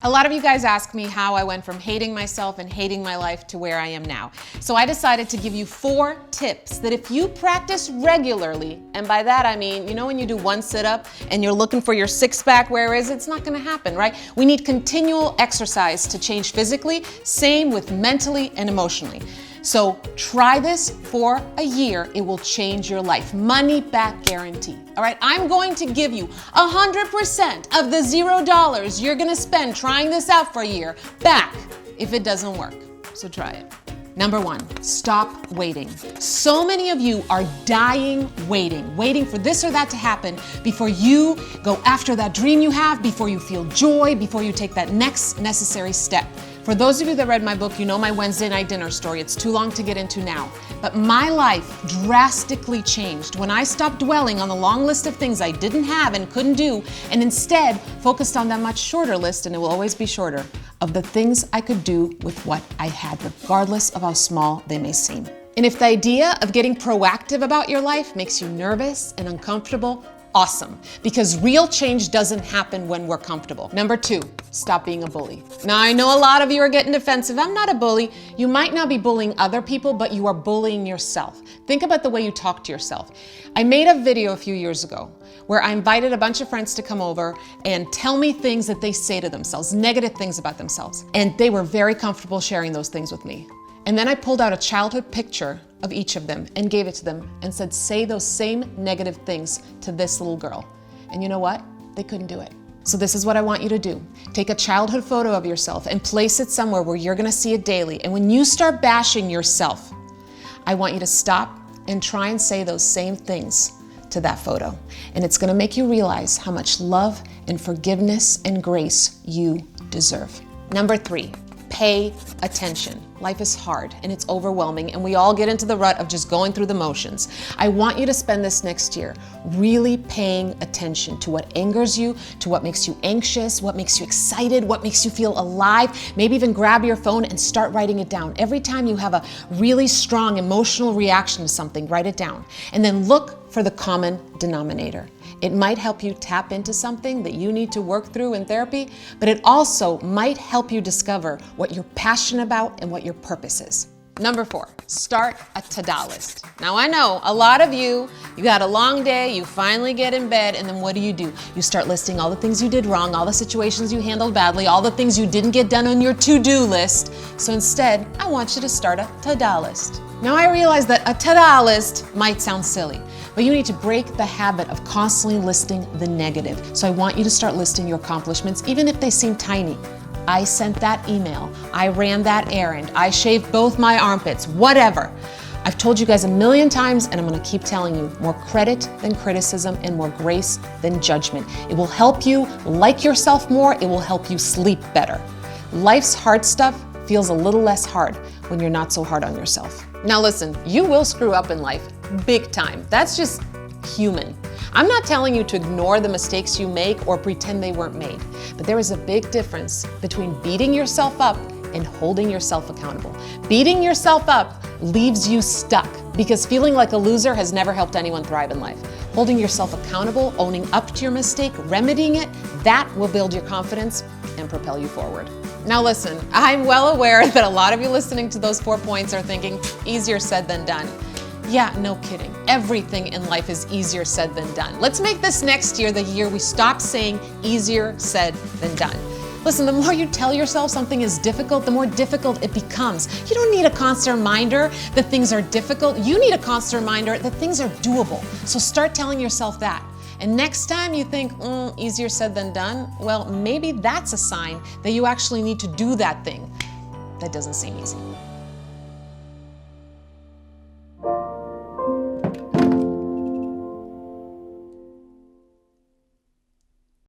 A lot of you guys ask me how I went from hating myself and hating my life to where I am now. So I decided to give you 4 tips that if you practice regularly, and by that I mean, you know when you do one sit-up and you're looking for your six-pack, where is it? It's not gonna happen, right? We need continual exercise to change physically, same with mentally and emotionally. So try this for a year. It will change your life. Money back guarantee. All right, I'm going to give you 100% of the $0 you're gonna spend trying this out for a year back if it doesn't work. So try it. Number 1, stop waiting. So many of you are dying waiting for this or that to happen before you go after that dream you have, before you feel joy, before you take that next necessary step. For those of you that read my book, you know my Wednesday night dinner story. It's too long to get into now. But my life drastically changed when I stopped dwelling on the long list of things I didn't have and couldn't do, and instead focused on that much shorter list, and it will always be shorter, of the things I could do with what I had, regardless of how small they may seem. And if the idea of getting proactive about your life makes you nervous and uncomfortable, awesome, because real change doesn't happen when we're comfortable. Number 2, stop being a bully. Now, I know a lot of you are getting defensive. I'm not a bully. You might not be bullying other people, but you are bullying yourself. Think about the way you talk to yourself. I made a video a few years ago where I invited a bunch of friends to come over and tell me things that they say to themselves, negative things about themselves. And they were very comfortable sharing those things with me. And then I pulled out a childhood picture of each of them and gave it to them and said, say those same negative things to this little girl. And you know what? They couldn't do it. So this is what I want you to do. Take a childhood photo of yourself and place it somewhere where you're gonna see it daily. And when you start bashing yourself, I want you to stop and try and say those same things to that photo. And it's gonna make you realize how much love and forgiveness and grace you deserve. Number 3, pay attention. Life is hard and it's overwhelming, and we all get into the rut of just going through the motions. I want you to spend this next year really paying attention to what angers you, to what makes you anxious, what makes you excited, what makes you feel alive. Maybe even grab your phone and start writing it down. Every time you have a really strong emotional reaction to something, write it down. And then look for the common denominator. It might help you tap into something that you need to work through in therapy, but it also might help you discover what you're passionate about and what your purpose is. Number 4, start a to-do list. Now I know a lot of you got a long day, you finally get in bed, and then what do? You start listing all the things you did wrong, all the situations you handled badly, all the things you didn't get done on your to-do list. So instead, I want you to start a to-do list. Now I realize that a to-do list might sound silly, but you need to break the habit of constantly listing the negative. So I want you to start listing your accomplishments, even if they seem tiny. I sent that email, I ran that errand, I shaved both my armpits, whatever. I've told you guys a million times, and I'm gonna keep telling you, more credit than criticism and more grace than judgment. It will help you like yourself more, it will help you sleep better. Life's hard stuff feels a little less hard when you're not so hard on yourself. Now listen, you will screw up in life, big time. That's just human. I'm not telling you to ignore the mistakes you make or pretend they weren't made, but there is a big difference between beating yourself up and holding yourself accountable. Beating yourself up leaves you stuck because feeling like a loser has never helped anyone thrive in life. Holding yourself accountable, owning up to your mistake, remedying it, that will build your confidence and propel you forward. Now listen, I'm well aware that a lot of you listening to those 4 points are thinking, easier said than done. Yeah, no kidding. Everything in life is easier said than done. Let's make this next year the year we stop saying easier said than done. Listen, the more you tell yourself something is difficult, the more difficult it becomes. You don't need a constant reminder that things are difficult. You need a constant reminder that things are doable. So start telling yourself that. And next time you think, easier said than done, well, maybe that's a sign that you actually need to do that thing that doesn't seem easy.